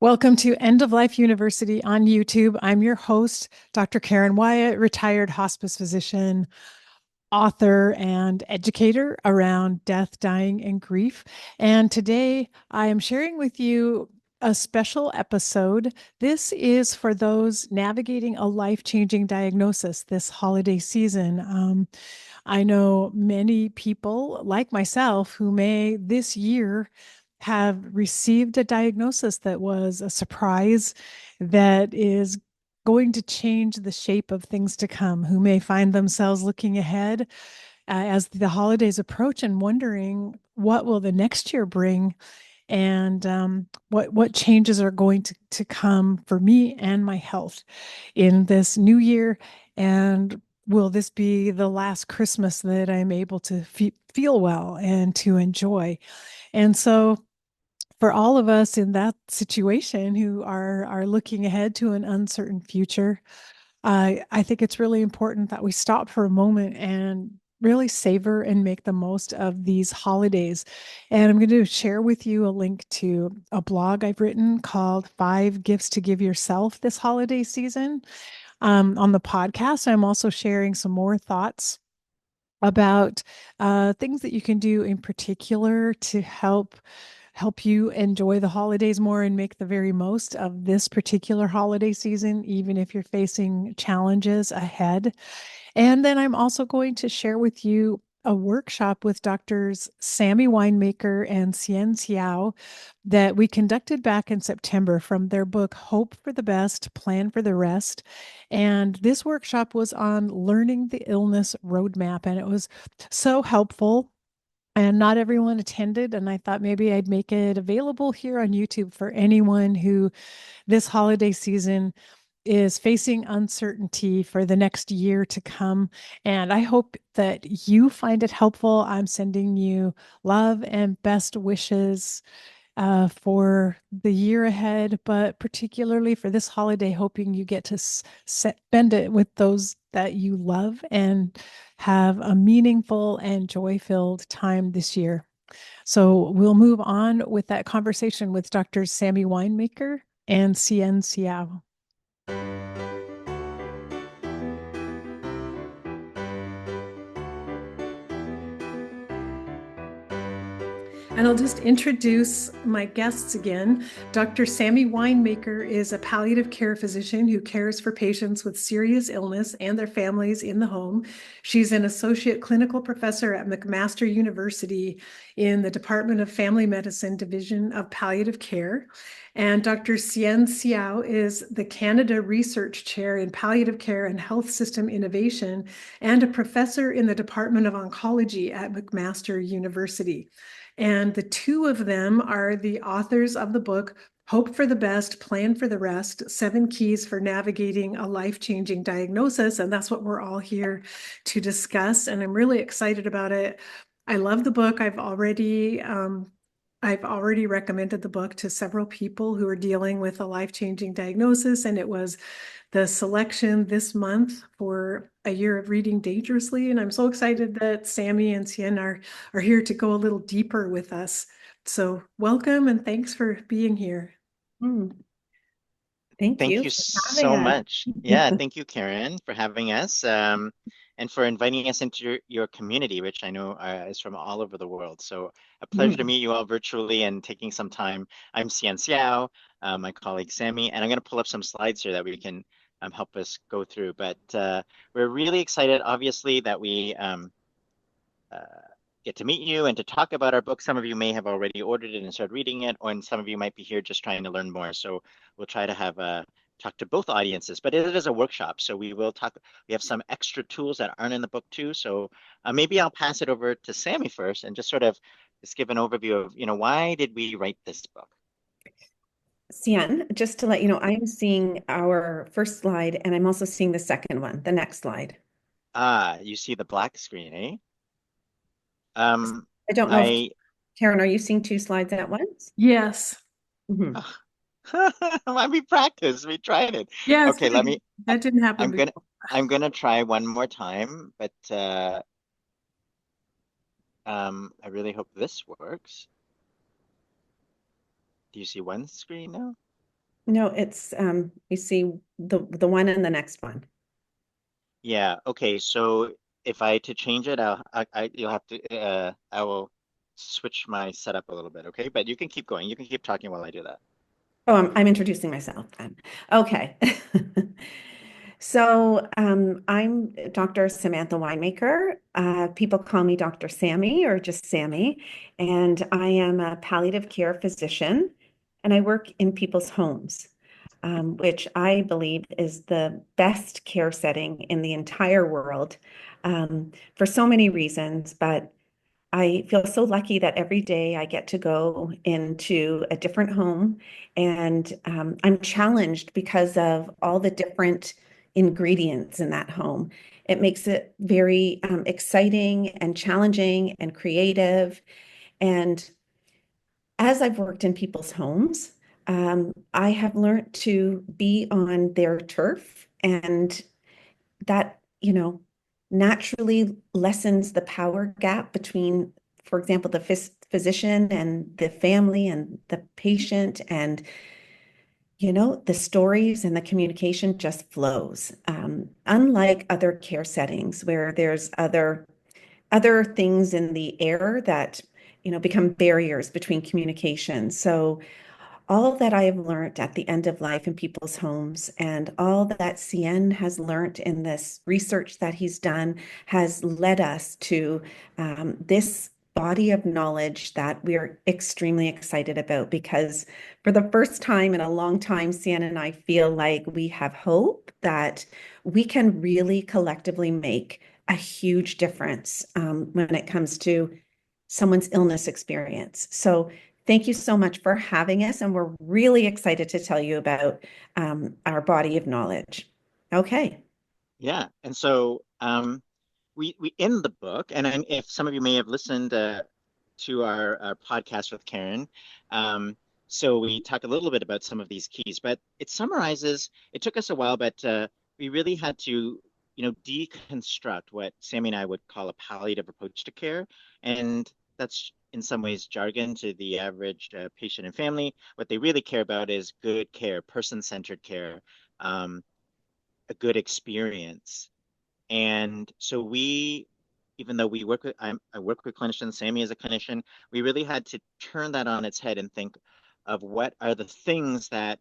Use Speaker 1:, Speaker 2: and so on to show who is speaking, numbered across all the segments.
Speaker 1: Welcome to End of Life University on YouTube. I'm your host, Dr. Karen Wyatt, retired hospice physician, author, and educator around death, dying, and grief. And today I am sharing with you a special episode. This is for those navigating a life-changing diagnosis this holiday season. I know many people like myself who may this year have received a diagnosis that was a surprise that is going to change the shape of things to come, who may find themselves looking ahead as the holidays approach and wondering what will the next year bring and what changes are going to come for me and my health in this new year, and will this be the last Christmas that I'm able to feel well and to enjoy. And so for all of us in that situation who are looking ahead to an uncertain future, I think it's really important that we stop for a moment and really savor and make the most of these holidays. And I'm going to share with you a link to a blog I've written called Five Gifts to Give Yourself This Holiday Season. On the podcast, I'm also sharing some more thoughts about things that you can do in particular to help you enjoy the holidays more and make the very most of this particular holiday season, even if you're facing challenges ahead. And then I'm also going to share with you a workshop with doctors Sammy Winemaker and Seow that we conducted back in September from their book, Hope for the Best, Plan for the Rest. And this workshop was on learning the illness roadmap, and it was so helpful. And not everyone attended, and I thought maybe I'd make it available here on YouTube for anyone who this holiday season is facing uncertainty for the next year to come. And I hope that you find it helpful. I'm sending you love and best wishes for the year ahead, but particularly for this holiday, hoping you get to spend it with those that you love and have a meaningful and joy-filled time this year. So we'll move on with that conversation with Dr. Sammy Winemaker and Hsein Seow. And I'll just introduce my guests again. Dr. Sammy Winemaker is a palliative care physician who cares for patients with serious illness and their families in the home. She's an associate clinical professor at McMaster University in the Department of Family Medicine Division of Palliative Care. And Dr. Hsein Seow is the Canada Research Chair in Palliative Care and Health System Innovation and a professor in the Department of Oncology at McMaster University. And the two of them are the authors of the book, Hope for the Best, Plan for the Rest, 7 Keys for Navigating a Life-Changing Diagnosis. And that's what we're all here to discuss. And I'm really excited about it. I love the book. I've already recommended the book to several people who are dealing with a life-changing diagnosis, and it was the selection this month for a year of reading dangerously. And I'm so excited that Sammy and Hsein are here to go a little deeper with us. So welcome and thanks for being here.
Speaker 2: Mm, Thank
Speaker 3: Thank
Speaker 2: you
Speaker 3: you
Speaker 2: for having
Speaker 3: so
Speaker 2: us.
Speaker 3: much. Yeah, thank you, Karen, for having us, and for inviting us into your community, which I know is from all over the world. So a pleasure to
Speaker 1: Mm.
Speaker 3: meet you all virtually and taking some time. I'm Hsein Seow, my colleague Sammy, and I'm going to pull up some slides here that we can help us go through. But we're really excited, obviously, that we uh, get to meet you and to talk about our book. Some of you may have already ordered it and started reading it, and some of you might be here just trying to learn more. So we'll try to have talk to both audiences, but it is a workshop. So we will talk, we have some extra tools that aren't in the book too. So maybe I'll pass it over to Sammy first and just sort of just give an overview of, why did we write this book?
Speaker 2: Sian, just to let you know, I'm seeing our first slide and I'm also seeing the second one, the next slide.
Speaker 3: Ah, you see the black screen, eh? Um,
Speaker 2: I don't know if,
Speaker 3: I,
Speaker 2: Karen, are you seeing 2 slides at once?
Speaker 1: Yes.
Speaker 2: Mhm.
Speaker 3: we practiced, we tried it.
Speaker 1: Yes,
Speaker 3: Okay, let me, I-
Speaker 1: that didn't happen
Speaker 3: I'm gonna,
Speaker 1: before.
Speaker 3: I'm gonna try one more time, but I really hope this works. Do you see one screen now?
Speaker 2: No, it's you see the one and the next one.
Speaker 3: Yeah. Okay. So if I to change it, you'll have to I will switch my setup a little bit. Okay. But you can keep going. You can keep talking while I do that.
Speaker 2: Oh, I'm introducing myself then. Okay. So I'm Dr. Samantha Winemaker. People call me Dr. Sammy or just Sammy, and I am a palliative care physician, and I work in people's homes, which I believe is the best care setting in the entire world, for so many reasons, but I feel so lucky that every day I get to go into a different home and I'm challenged because of all the different ingredients in that home. It makes it very exciting and challenging and creative. And as I've worked in people's homes, I have learned to be on their turf, and that, naturally lessens the power gap between, for example, the physician and the family and the patient. And, the stories and the communication just flows. Unlike other care settings where there's other things in the air that, become barriers between communication. So all that I have learned at the end of life in people's homes and all that Hsein has learned in this research that he's done has led us to this body of knowledge that we're extremely excited about, because for the first time in a long time, Hsein and I feel like we have hope that we can really collectively make a huge difference when it comes to someone's illness experience. So thank you so much for having us, and we're really excited to tell you about our body of knowledge. Okay.
Speaker 3: Yeah. And so we in the book, and if some of you may have listened to our podcast with Karen, so we talk a little bit about some of these keys, but it summarizes. It took us a while, but we really had to, deconstruct what Sammy and I would call a palliative approach to care, and that's in some ways jargon to the average patient and family. What they really care about is good care, person-centered care, um, a good experience. And so even though I work with clinicians, Sammy is a clinician, we really had to turn that on its head and think of what are the things that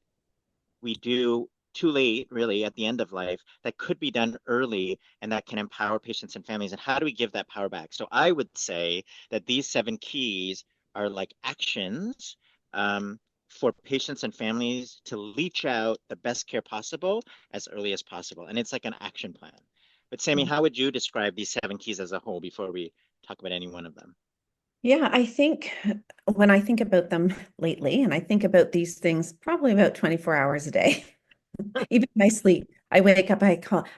Speaker 3: we do too late, really, at the end of life, that could be done early and that can empower patients and families. And how do we give that power back? So I would say that these 7 keys are like actions for patients and families to reach out the best care possible as early as possible. And it's like an action plan. But Sammy, how would you describe these 7 keys as a whole before we talk about any one of them?
Speaker 2: Yeah, I think when I think about them lately, and I think about these things probably about 24 hours a day, even in my sleep, I wake up, I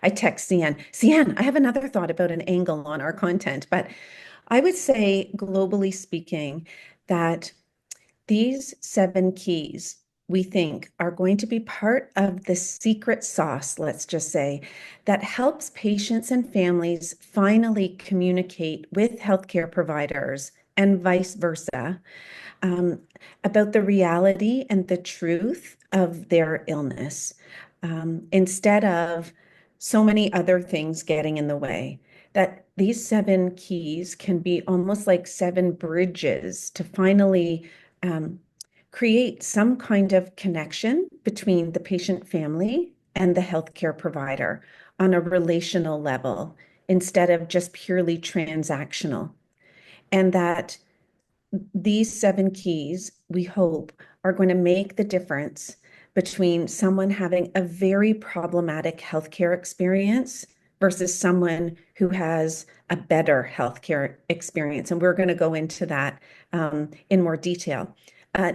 Speaker 2: text Cian, I have another thought about an angle on our content. But I would say, globally speaking, that these 7 keys, we think, are going to be part of the secret sauce, let's just say, that helps patients and families finally communicate with healthcare providers and vice versa, um, about the reality and the truth of their illness, instead of so many other things getting in the way. That these 7 keys can be almost like 7 bridges to finally create some kind of connection between the patient family and the healthcare provider on a relational level instead of just purely transactional. And that these 7 keys, we hope, are going to make the difference between someone having a very problematic healthcare experience versus someone who has a better healthcare experience. And we're going to go into that in more detail.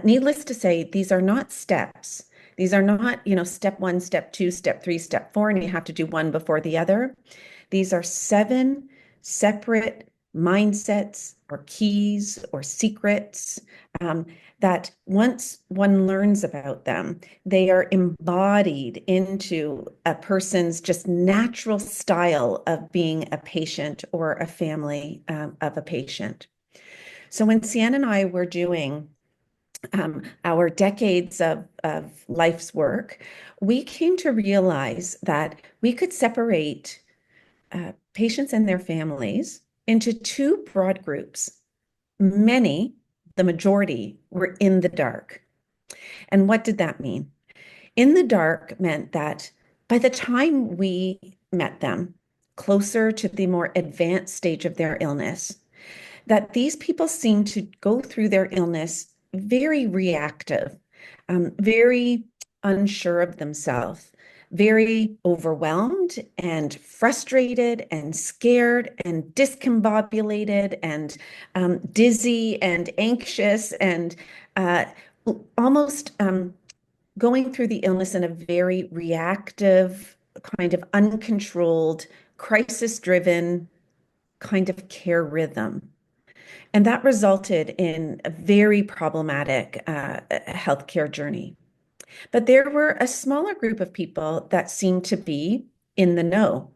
Speaker 2: Needless to say, these are not steps. These are not, step 1, step 2, step 3, step 4, and you have to do one before the other. These are 7 separate mindsets or keys or secrets, that once one learns about them, they are embodied into a person's just natural style of being a patient or a family of a patient. So when Hsein and I were doing our decades of life's work, we came to realize that we could separate patients and their families into two broad groups. Many, the majority, were in the dark. And what did that mean? In the dark meant that by the time we met them, closer to the more advanced stage of their illness, that these people seem to go through their illness very reactive, very unsure of themselves, very overwhelmed and frustrated and scared and discombobulated and dizzy and anxious and almost going through the illness in a very reactive, kind of uncontrolled, crisis-driven kind of care rhythm. And that resulted in a very problematic healthcare journey. But there were a smaller group of people that seemed to be in the know.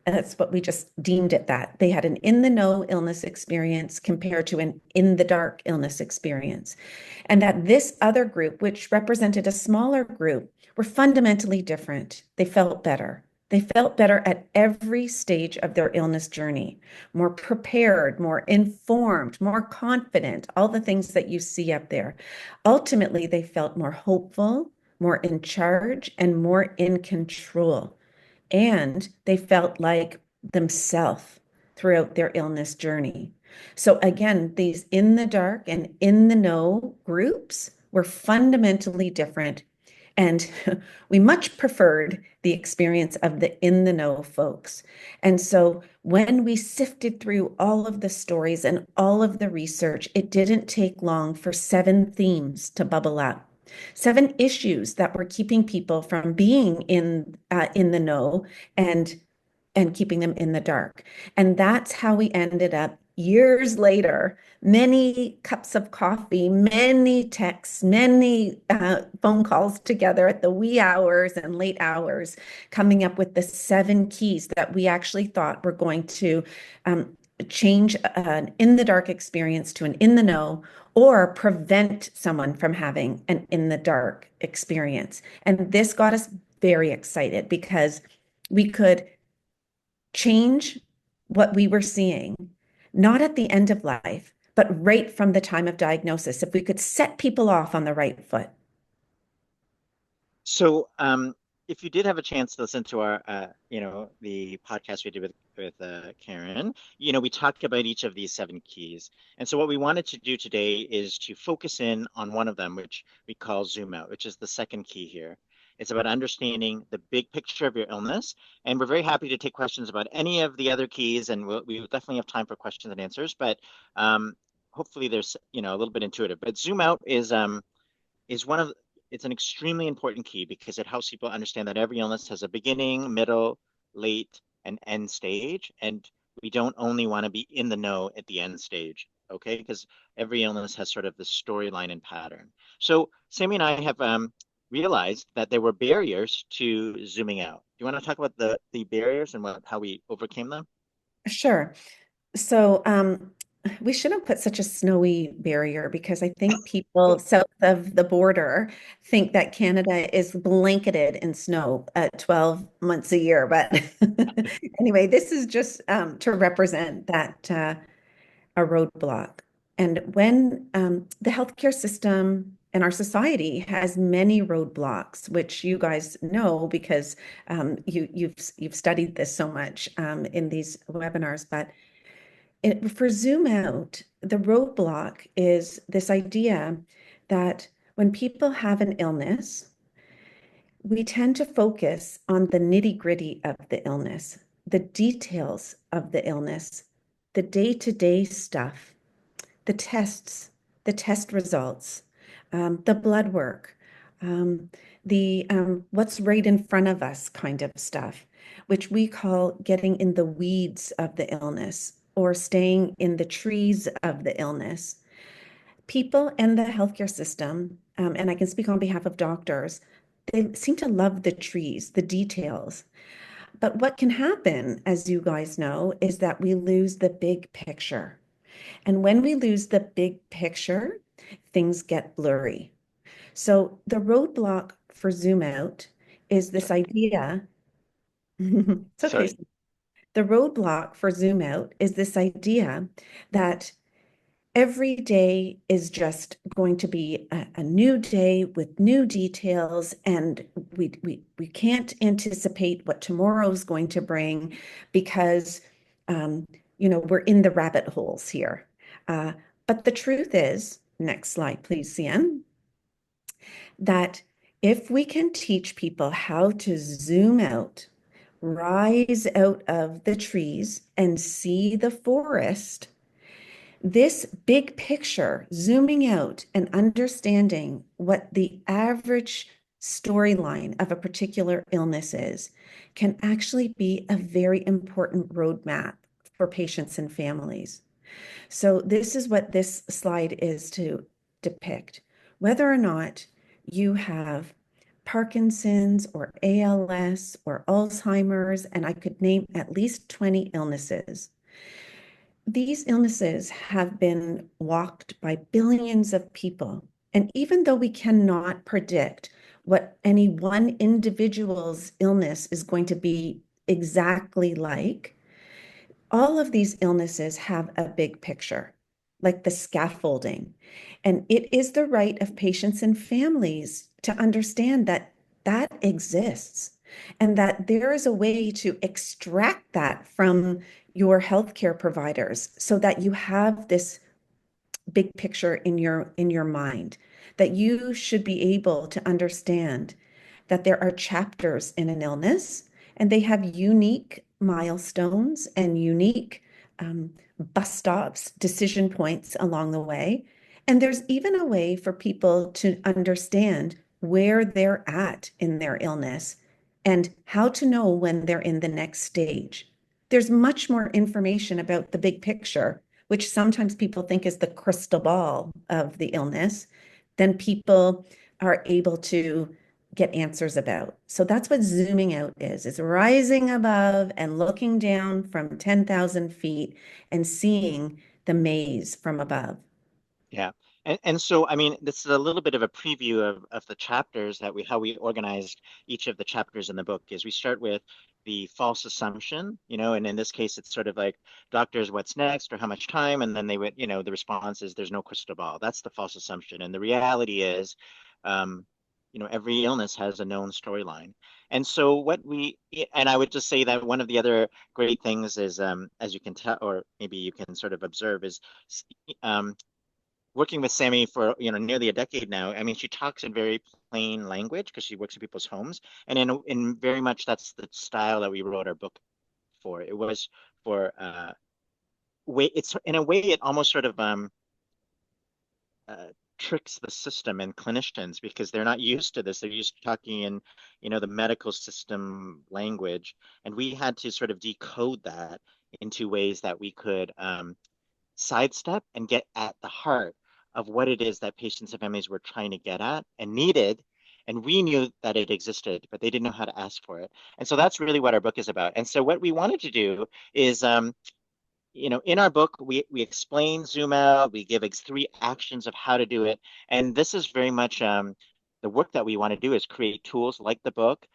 Speaker 2: And that's what we just deemed it that. They had an in the know illness experience compared to an in the dark illness experience. And that this other group, which represented a smaller group, were fundamentally different. They felt better. They felt better at every stage of their illness journey, more prepared, more informed, more confident, all the things that you see up there. Ultimately, they felt more hopeful, more in charge, and more in control. And they felt like themselves throughout their illness journey. So again, these in the dark and in the know groups were fundamentally different. And we much preferred the experience of the in the know folks. And so when we sifted through all of the stories and all of the research, it didn't take long for 7 themes to bubble up. 7 issues that were keeping people from being in the know and keeping them in the dark. And that's how we ended up years later, many cups of coffee, many texts, many phone calls together at the wee hours and late hours, coming up with the 7 keys that we actually thought were going to change an in the dark experience to an in the know, or prevent someone from having an in the dark experience. And this got us very excited because we could change what we were seeing, not at the end of life, but right from the time of diagnosis, if we could set people off on the right foot.
Speaker 3: So, if you did have a chance to listen to our, the podcast we did with Karen, we talked about each of these 7 keys. And so, what we wanted to do today is to focus in on one of them, which we call zoom out, which is the second key here. It's about understanding the big picture of your illness. And we're very happy to take questions about any of the other keys, and we definitely have time for questions and answers. But hopefully, there's a little bit intuitive. But zoom out is one of it's an extremely important key because it helps people understand that every illness has a beginning, middle, late, and end stage. And we don't only want to be in the know at the end stage, okay? Because every illness has sort of the storyline and pattern. So Sammy and I have realized that there were barriers to zooming out. Do you want to talk about the barriers and how we overcame them?
Speaker 2: Sure. So we shouldn't put such a snowy barrier because I think people south of the border think that Canada is blanketed in snow 12 months a year. But anyway, this is just to represent that a roadblock. And when the healthcare system and our society has many roadblocks, which you guys know because you've studied this so much in these webinars, but for Zoom Out, the roadblock is this idea that when people have an illness, we tend to focus on the nitty-gritty of the illness, the details of the illness, the day-to-day stuff, the tests, the test results, the blood work, the what's right in front of us kind of stuff, which we call getting in the weeds of the illness or staying in the trees of the illness. People in the healthcare system, and I can speak on behalf of doctors, they seem to love the trees, the details. But what can happen, as you guys know, is that we lose the big picture. And when we lose the big picture, things get blurry. So the roadblock for zoom out is this idea. It's okay.
Speaker 3: Sorry.
Speaker 2: The roadblock for zoom out is this idea that every day is just going to be a new day with new details, and we can't anticipate what tomorrow is going to bring because, we're in the rabbit holes here. But the truth is, next slide, please, Cian, that if we can teach people how to zoom out, rise out of the trees and see the forest, this big picture, zooming out and understanding what the average storyline of a particular illness is, can actually be a very important roadmap for patients and families. So this is what this slide is to depict. Whether or not you have Parkinson's or ALS or Alzheimer's, and I could name at least 20 illnesses. These illnesses have been walked by billions of people. And even though we cannot predict what any one individual's illness is going to be exactly like, all of these illnesses have a big picture, like the scaffolding. And it is the right of patients and families to understand that that exists and that there is a way to extract that from your healthcare providers so that you have this big picture in your mind, that you should be able to understand that there are chapters in an illness and they have unique milestones and unique bus stops, decision points along the way. And there's even a way for people to understand where they're at in their illness and how to know when they're in the next stage. There's much more information about the big picture, which sometimes people think is the crystal ball of the illness, than people are able to get answers about. So that's what zooming out is rising above and looking down from 10,000 feet and seeing the maze from above.
Speaker 3: Yeah. And so, I mean, this is a little bit of a preview of the chapters that how we organized each of the chapters in the book is we start with the false assumption, and in this case, it's sort of like doctors, what's next or how much time? And then they would, the response is there's no crystal ball. That's the false assumption. And the reality is, um, every illness has a known storyline. And so and I would just say that one of the other great things is, as you can tell, or maybe you can sort of observe is, um, working with Sammy for nearly a decade now. I mean, she talks in very plain language because she works in people's homes, and in very much that's the style that we wrote our book for. It was for way it's in a way it almost sort of uh, tricks the system and clinicians because they're not used to this. They're used to talking in the medical system language, and we had to sort of decode that into ways that we could sidestep and get at the heart of what it is that patients and families were trying to get at and needed. And we knew that it existed, but they didn't know how to ask for it. And so that's really what our book is about. And so what we wanted to do is, in our book, we explain zoom out, we give 3 actions of how to do it. And this is very much the work that we want to do is create tools like the book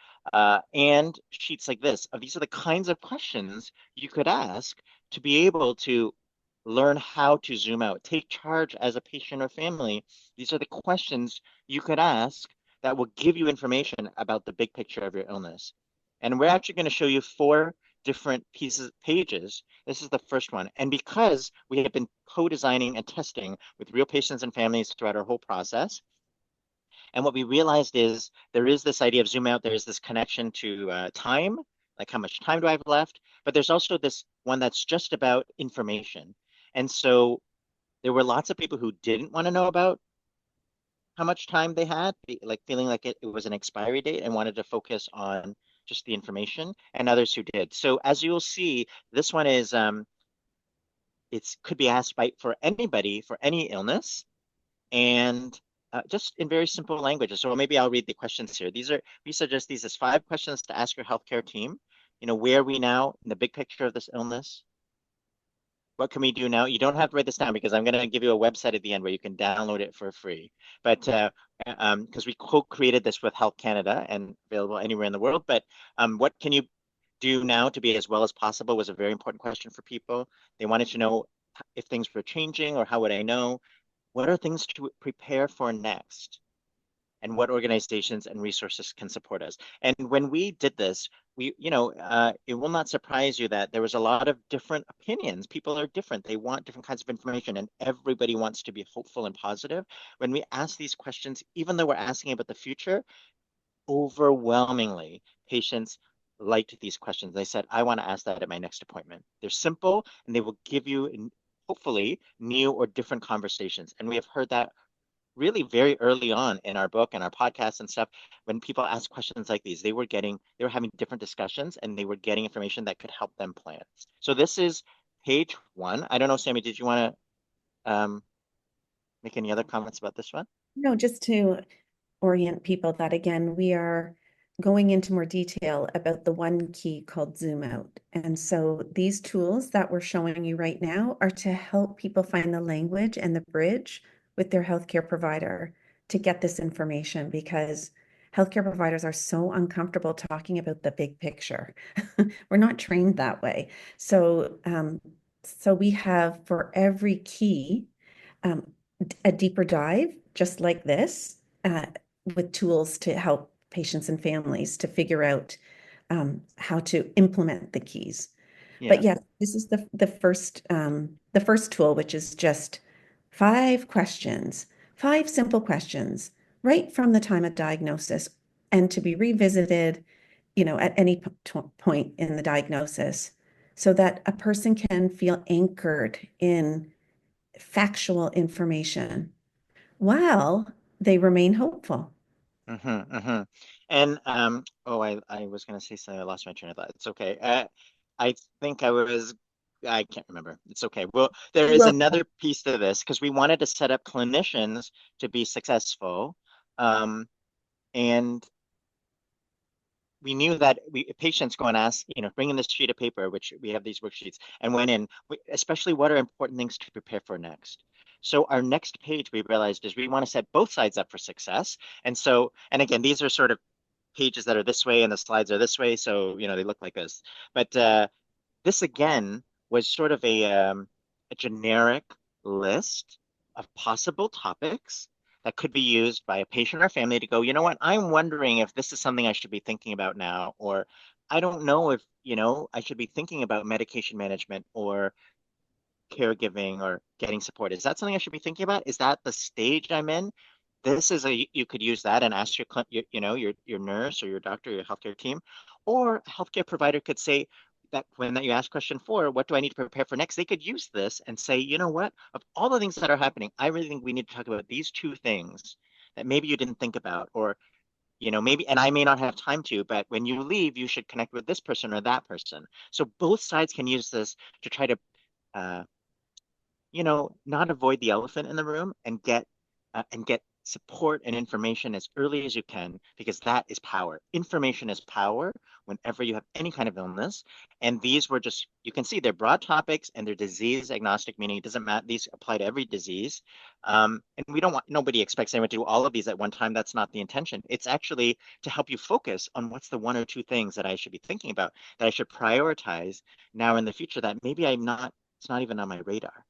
Speaker 3: and sheets like this. These are the kinds of questions you could ask to be able to learn how to zoom out, take charge as a patient or family. These are the questions you could ask that will give you information about the big picture of your illness. And we're actually going to show you 4 different pages. This is the first one. And because we have been co-designing and testing with real patients and families throughout our whole process, and what we realized is there is this idea of zoom out, there is this connection to time, like how much time do I have left? But there's also this one that's just about information. And so there were lots of people who didn't want to know about how much time they had, like feeling like it was an expiry date and wanted to focus on just the information, and others who did. So as you'll see, this one is it could be asked by for anybody for any illness, and just in very simple languages. So maybe I'll read the questions here. We suggest these as 5 questions to ask your healthcare team. Where are we now in the big picture of this illness? what can we do now? You don't have to write this down because I'm going to give you a website at the end where you can download it for free. But because we co-created this with Health Canada and available anywhere in the world. But what can you do now to be as well as possible was a very important question for people. They wanted to know if things were changing or how would I know? What are things to prepare for next? And what organizations and resources can support us. And when we did this, it will not surprise you that there was a lot of different opinions. People are different. They want different kinds of information, and everybody wants to be hopeful and positive. When we ask these questions, even though we're asking about the future, overwhelmingly, patients liked these questions. They said, I want to ask that at my next appointment. They're simple, and they will give you, hopefully, new or different conversations. And we have heard that really very early on in our book and our podcast and stuff. When people ask questions like these, they were having different discussions, and they were getting information that could help them plan. So this is page 1. I don't know, Sammy, did you want to make any other comments about this one?
Speaker 2: No, just to orient people that, again, we are going into more detail about the one key called zoom out. And so these tools that we're showing you right now are to help people find the language and the bridge with their healthcare provider to get this information, because healthcare providers are so uncomfortable talking about the big picture. We're not trained that way. So we have, for every key, a deeper dive, just like this, with tools to help patients and families to figure out how to implement the keys.
Speaker 3: Yeah.
Speaker 2: But yes, this is the first tool, which is just 5 questions, 5 simple questions, right from the time of diagnosis, and to be revisited, at any point in the diagnosis, so that a person can feel anchored in factual information while they remain hopeful.
Speaker 3: And I was going to say something. I lost my train of thought. It's okay. I think I can't remember. It's okay. Well, there is
Speaker 2: Well,
Speaker 3: another piece to this because we wanted to set up clinicians to be successful. And we knew that patients go and ask, bring in this sheet of paper, which we have these worksheets, and went in, especially what are important things to prepare for next. So our next page, we realized, is we want to set both sides up for success. And again, these are sort of pages that are this way and the slides are this way. So, they look like this. But this again was sort of a generic list of possible topics that could be used by a patient or family to go, you know what, I'm wondering if this is something I should be thinking about now, or I don't know if, I should be thinking about medication management or caregiving or getting support. Is that something I should be thinking about? Is that the stage I'm in? You could use that and ask your nurse or your doctor, or your healthcare team, or a healthcare provider could say that when you ask question 4, what do I need to prepare for next? They could use this and say, you know what, of all the things that are happening, I really think we need to talk about these 2 things that maybe you didn't think about, or maybe, and I may not have time to, but when you leave, you should connect with this person or that person. So both sides can use this to try to uh, not avoid the elephant in the room and get support and information as early as you can, because that is power. Information is power whenever you have any kind of illness. And these were just, you can see they're broad topics and they're disease agnostic, meaning it doesn't matter. These apply to every disease. And nobody expects anyone to do all of these at one time. That's not the intention. It's actually to help you focus on what's the 1 or 2 things that I should be thinking about, that I should prioritize now in the future, that maybe it's not even on my radar.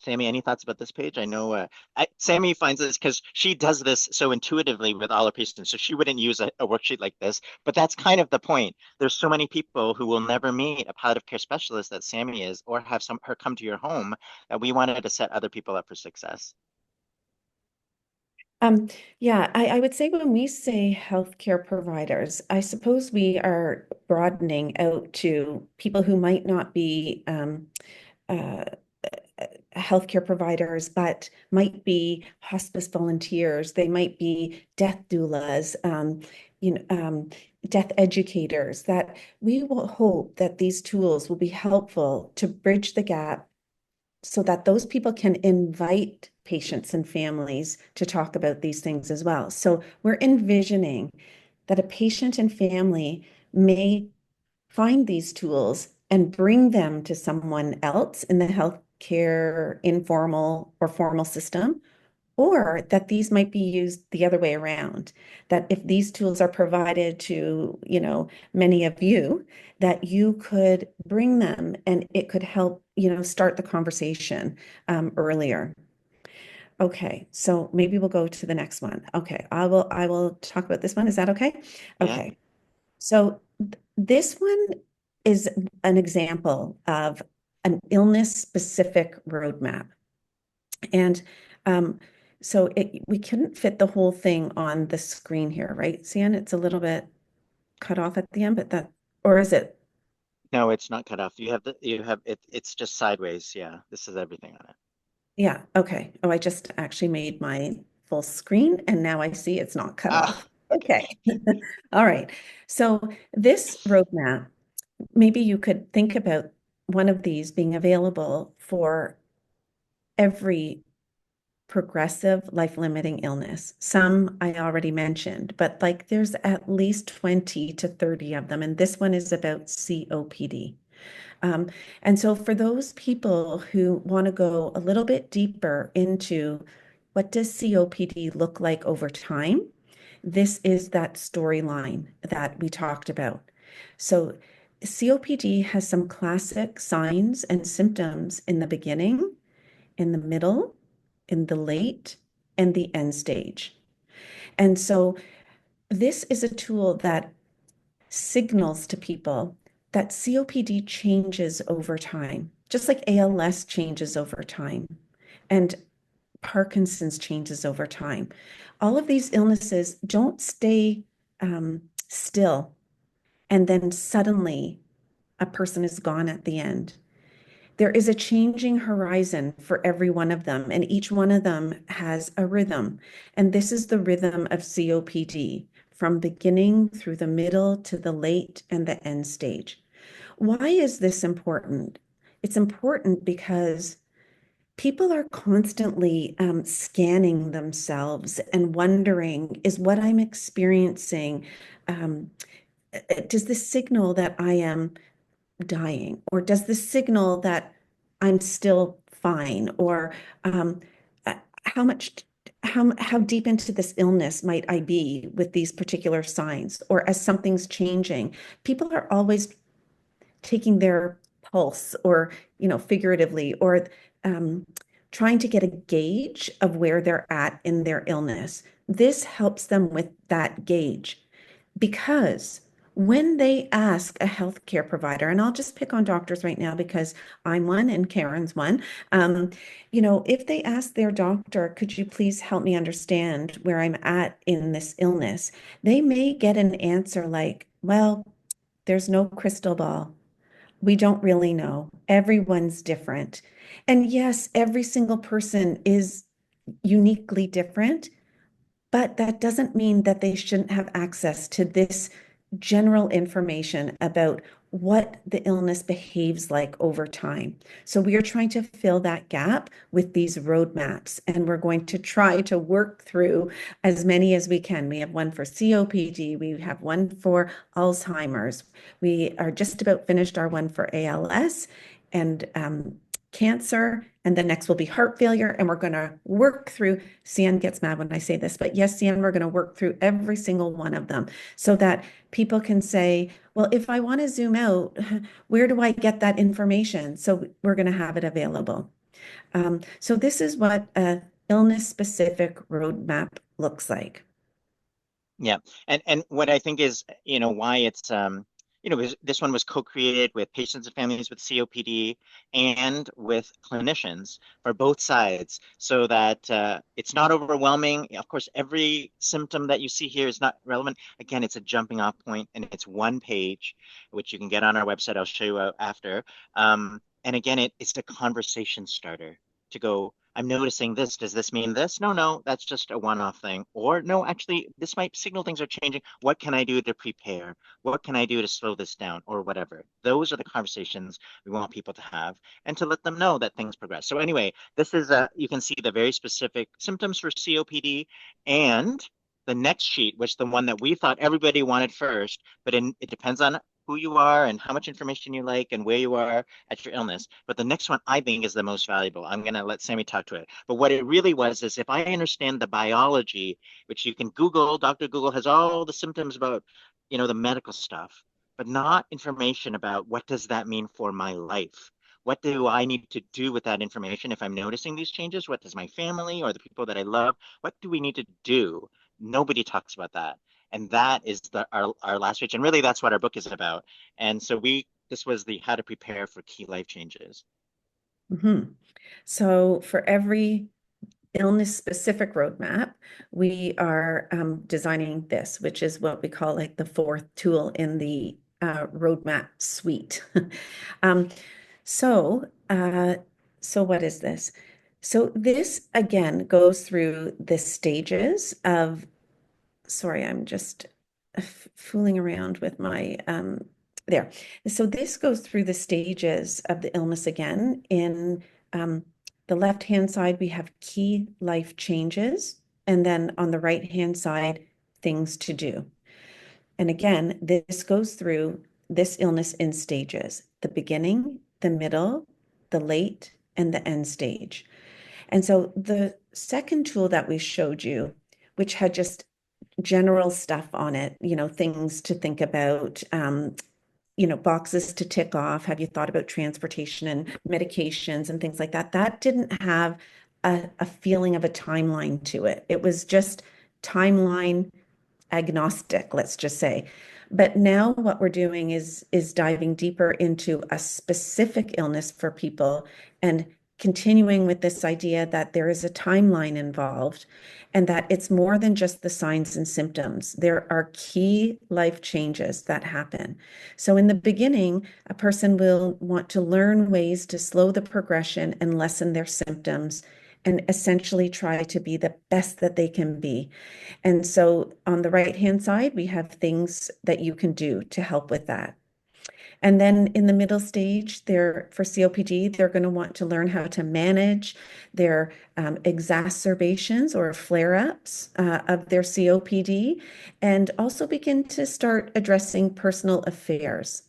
Speaker 3: Sammy, any thoughts about this page? I know Sammy finds this because she does this so intuitively with all her patients, so she wouldn't use a worksheet like this, but that's kind of the point. There's so many people who will never meet a palliative care specialist that Sammy is, or have her come to your home, that we wanted to set other people up for success.
Speaker 2: Yeah, I would say when we say healthcare providers, I suppose we are broadening out to people who might not be uh, healthcare providers, but might be hospice volunteers. They might be death doulas, death educators. That we will hope that these tools will be helpful to bridge the gap, so that those people can invite patients and families to talk about these things as well. So we're envisioning that a patient and family may find these tools and bring them to someone else in the healthcare informal or formal system, or that these might be used the other way around, that if these tools are provided to, many of you, that you could bring them and it could help, start the conversation earlier. Okay, so maybe we'll go to the next one. Okay, I will talk about this one. Is that okay?
Speaker 3: Yeah.
Speaker 2: Okay. So this one is an example of an illness-specific roadmap. And so we couldn't fit the whole thing on the screen here, right, Sian? It's a little bit cut off at the end, or is it?
Speaker 3: No, it's not cut off. It's just sideways. Yeah, this is everything on it.
Speaker 2: Yeah, okay. Oh, I just actually made my full screen and now I see it's not cut
Speaker 3: Ah,
Speaker 2: off. Okay. All right. So this roadmap, maybe you could think about one of these being available for every progressive life-limiting illness. Some I already mentioned, but like there's at least 20 to 30 of them. And this one is about COPD. And so for those people who want to go a little bit deeper into what does COPD look like over time, this is that storyline that we talked about. So COPD has some classic signs and symptoms in the beginning, in the middle, in the late, and the end stage. And so this is a tool that signals to people that COPD changes over time, just like ALS changes over time and Parkinson's changes over time. All of these illnesses don't stay still and then suddenly a person is gone at the end. There is a changing horizon for every one of them, and each one of them has a rhythm. And this is the rhythm of COPD from beginning through the middle to the late and the end stage. Why is this important? It's important because people are constantly scanning themselves and wondering, is what I'm experiencing, um, does this signal that I am dying? Or does this signal that I'm still fine? Or um, uh, how much, how deep into this illness might I be with these particular signs? Or as something's changing, people are always taking their pulse, or figuratively, or um, trying to get a gauge of where they're at in their illness. This helps them with that gauge. Because when they ask a healthcare provider, and I'll just pick on doctors right now because I'm one and Karen's one, if they ask their doctor, could you please help me understand where I'm at in this illness? They may get an answer like, well, there's no crystal ball. We don't really know. Everyone's different. And yes, every single person is uniquely different. But that doesn't mean that they shouldn't have access to this general information about what the illness behaves like over time. So we are trying to fill that gap with these roadmaps, and we're going to try to work through as many as we can. We have one for COPD, we have one for Alzheimer's. We are just about finished our one for ALS and cancer, and the next will be heart failure. And we're going to work through, Sian gets mad when I say this, but yes, Sian, we're going to work through every single one of them so that people can say, well, if I want to zoom out, where do I get that information? So we're going to have it available. So this is what a illness-specific roadmap looks like.
Speaker 3: Yeah, and what I think is, why it's this one was co-created with patients and families with COPD and with clinicians for both sides, so that it's not overwhelming. Of course, every symptom that you see here is not relevant. Again, it's a jumping off point, and it's one page, which you can get on our website. I'll show you after. And again, it's a conversation starter to go, I'm noticing this. Does this mean this? No, no, that's just a one-off thing. Or no, actually, this might signal things are changing. What can I do to prepare? What can I do to slow this down or whatever? Those are the conversations we want people to have and to let them know that things progress. So anyway, this is you can see the very specific symptoms for COPD, and the next sheet, which the one that we thought everybody wanted first, but it depends on who you are and how much information you like and where you are at your illness. But the next one I think is the most valuable. I'm going to let Sammy talk to it. But what it really was is if I understand the biology, which you can Google, Dr. Google has all the symptoms about, the medical stuff, but not information about what does that mean for my life. What do I need to do with that information if I'm noticing these changes? What does my family or the people that I love, what do we need to do? Nobody talks about that. And that is our last page. And really that's what our book is about. And so this was the how to prepare for key life changes.
Speaker 2: Mm-hmm. So for every illness-specific roadmap, we are designing this, which is what we call like the fourth tool in the roadmap suite. um, so, so what is this? So this again goes through the stages of, sorry, I'm just fooling around with my, there. So this goes through the stages of the illness again. In the left-hand side, we have key life changes. And then on the right-hand side, things to do. And again, this goes through this illness in stages, the beginning, the middle, the late, and the end stage. And so the second tool that we showed you, which had just general stuff on it, things to think about, boxes to tick off. Have you thought about transportation and medications and things like that? That didn't have a feeling of a timeline to it. It was just timeline agnostic, let's just say. But now what we're doing is diving deeper into a specific illness for people and continuing with this idea that there is a timeline involved and that it's more than just the signs and symptoms. There are key life changes that happen. So in the beginning, a person will want to learn ways to slow the progression and lessen their symptoms and essentially try to be the best that they can be. And so on the right-hand side, we have things that you can do to help with that. And then in the middle stage, for COPD, they're going to want to learn how to manage their exacerbations or flare-ups of their COPD, and also begin to start addressing personal affairs.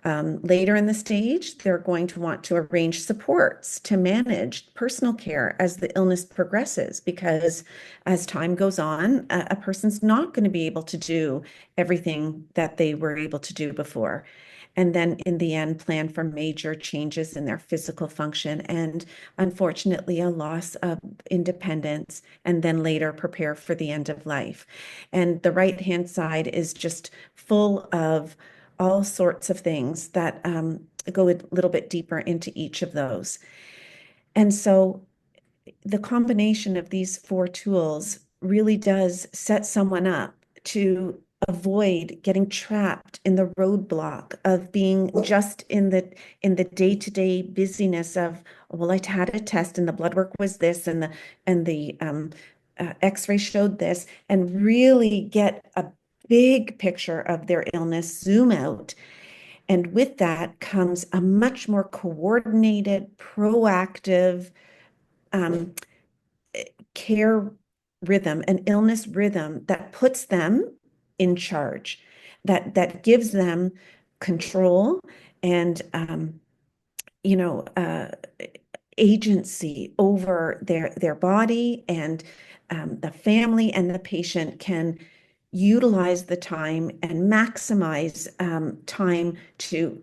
Speaker 2: Later in the stage, they're going to want to arrange supports to manage personal care as the illness progresses, because as time goes on, a person's not going to be able to do everything that they were able to do before. And then in the end, plan for major changes in their physical function and unfortunately a loss of independence, and then later prepare for the end of life. And the right-hand side is just full of all sorts of things that go a little bit deeper into each of those. And so the combination of these four tools really does set someone up to avoid getting trapped in the roadblock of being just in the day-to-day busyness of, well, I had a test and the blood work was this and the x-ray showed this, and really get a big picture of their illness, zoom out. And with that comes a much more coordinated, proactive care rhythm, an illness rhythm that puts them in charge, that gives them control and agency over their body, and the family and the patient can utilize the time and maximize time to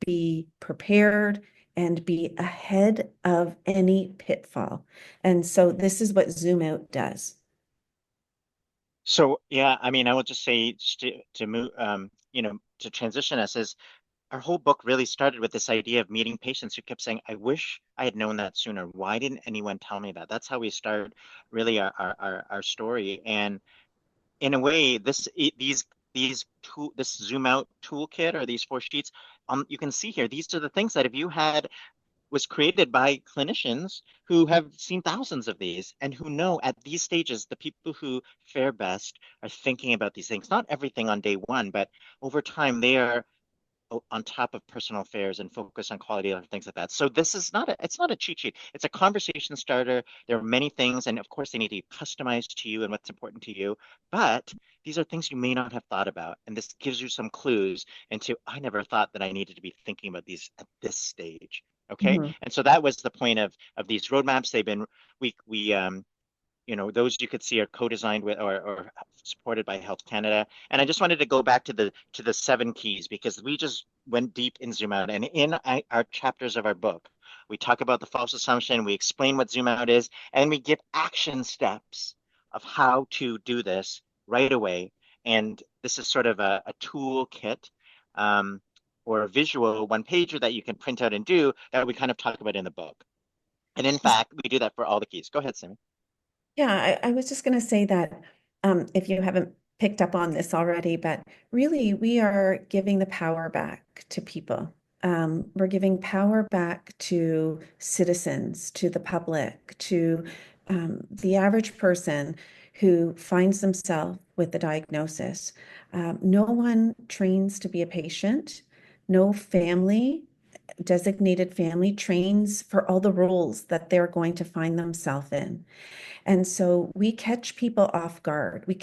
Speaker 2: be prepared and be ahead of any pitfall. And so this is what Zoom Out does.
Speaker 3: So yeah, I mean, I will just say to move, to transition us is our whole book really started with this idea of meeting patients who kept saying, I wish I had known that sooner. Why didn't anyone tell me that? That's how we started really our story. And in a way, this zoom out toolkit or these four sheets, you can see here, these are the things that if you had was created by clinicians who have seen thousands of these and who know at these stages, the people who fare best are thinking about these things, not everything on day one, but over time, they are on top of personal affairs and focus on quality and things like that. So this is not it's not a cheat sheet. It's a conversation starter. There are many things, and of course they need to be customized to you and what's important to you. But these are things you may not have thought about, and this gives you some clues into I never thought that I needed to be thinking about these at this stage. Okay,
Speaker 2: Mhm.
Speaker 3: and so that was the point of these roadmaps. They've been we those you could see are co-designed with or supported by Health Canada. And I just wanted to go back to the 7 keys because we just went deep in Zoom Out. And in our chapters of our book, we talk about the false assumption, we explain what Zoom Out is, and we give action steps of how to do this right away. And this is sort of a toolkit or a visual one pager that you can print out and do that we kind of talk about in the book. And in fact, we do that for all the keys. Go ahead, Sammy.
Speaker 2: Yeah, I was just going to say that if you haven't picked up on this already, but really we are giving the power back to people. We're giving power back to citizens, to the public, to the average person who finds themselves with a diagnosis. No one trains to be a patient. No family, designated family, trains for all the roles that they're going to find themselves in. And so we catch people off guard. We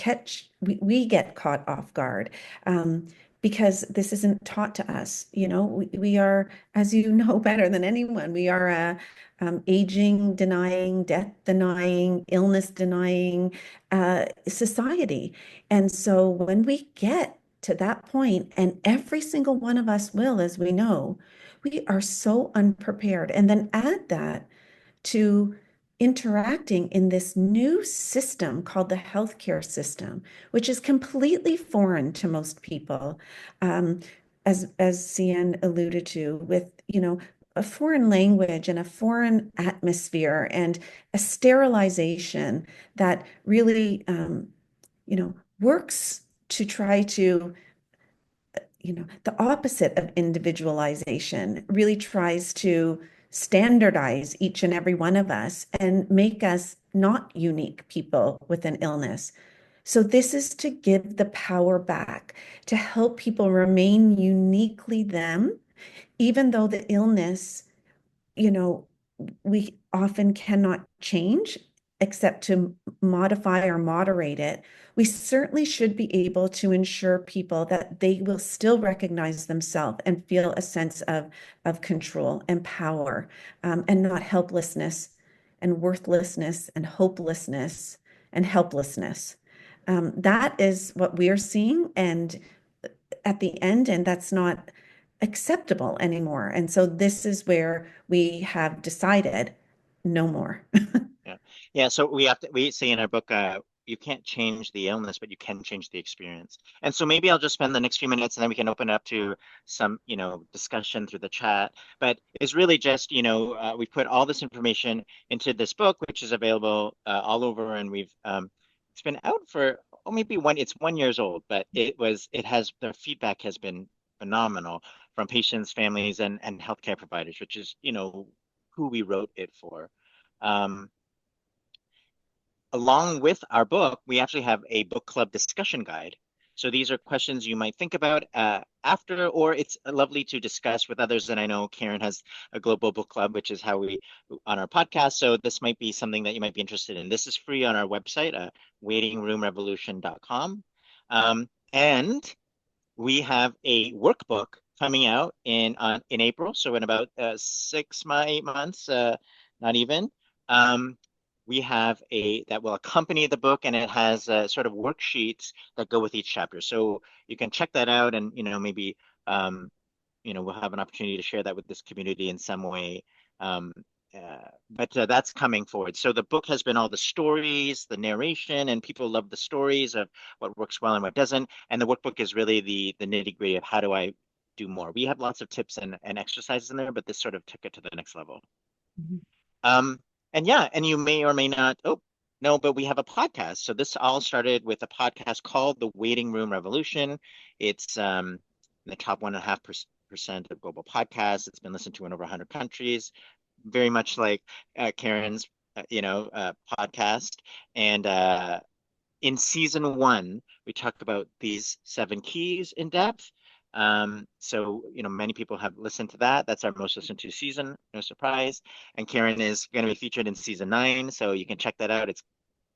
Speaker 2: get caught off guard because this isn't taught to us. We are, as you know better than anyone, we are a aging denying, death denying, illness denying society. And so when we get to that point, and every single one of us will, as we know, we are so unprepared. And then add that to interacting in this new system called the healthcare system, which is completely foreign to most people, as Hsein alluded to, with a foreign language and a foreign atmosphere and a sterilization that really works to try to the opposite of individualization, really tries to standardize each and every one of us and make us not unique people with an illness. So this is to give the power back, to help people remain uniquely them, even though the illness, you know, we often cannot change except to modify or moderate it. We certainly should be able to ensure people that they will still recognize themselves and feel a sense of control and power, and not helplessness and worthlessness and hopelessness and helplessness. That is what we're seeing, and at the end, and that's not acceptable anymore. And so this is where we have decided no more.
Speaker 3: Yeah. Yeah. So we say in our book, you can't change the illness, but you can change the experience. And so maybe I'll just spend the next few minutes and then we can open it up to some, discussion through the chat. But it's really just, we put all this information into this book, which is available all over. And it's been out for, maybe it's 1 year old, but the feedback has been phenomenal from patients, families, and healthcare providers, which is, who we wrote it for. Um, Along with our book, we actually have a book club discussion guide. So these are questions you might think about after, or it's lovely to discuss with others. And I know Karen has a global book club, which is how we on our podcast. So this might be something that you might be interested in. This is free on our website, waitingroomrevolution.com. And we have a workbook coming out in April, so in about 8 months, not even. We have that will accompany the book, and it has sort of worksheets that go with each chapter. So you can check that out, and maybe we'll have an opportunity to share that with this community in some way. But that's coming forward. So the book has been all the stories, the narration, and people love the stories of what works well and what doesn't. And the workbook is really the nitty gritty of how do I do more. We have lots of tips and exercises in there, but this sort of took it to the next level.
Speaker 2: Mhm.
Speaker 3: And yeah, and you may or may not, oh, no, but we have a podcast. So this all started with a podcast called The Waiting Room Revolution. It's in the top 1.5% of global podcasts. It's been listened to in over 100 countries, very much like Karen's, podcast. And in season 1, we talked about these 7 keys in depth. So, many people have listened to that. That's our most listened to season, no surprise. And Karen is going to be featured in season 9, so you can check that out. It's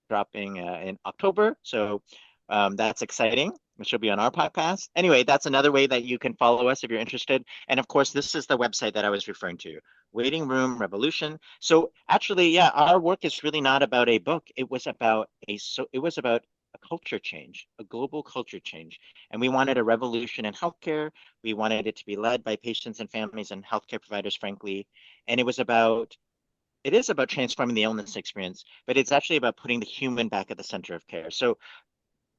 Speaker 3: dropping in October. So that's exciting. She'll be on our podcast. Anyway, that's another way that you can follow us if you're interested. And of course, this is the website that I was referring to, Waiting Room Revolution. So actually, yeah, our work is really not about a book. It was about a culture change, a global culture change. And we wanted a revolution in healthcare. We wanted it to be led by patients and families and healthcare providers, frankly. And it is about transforming the illness experience, but it's actually about putting the human back at the center of care. So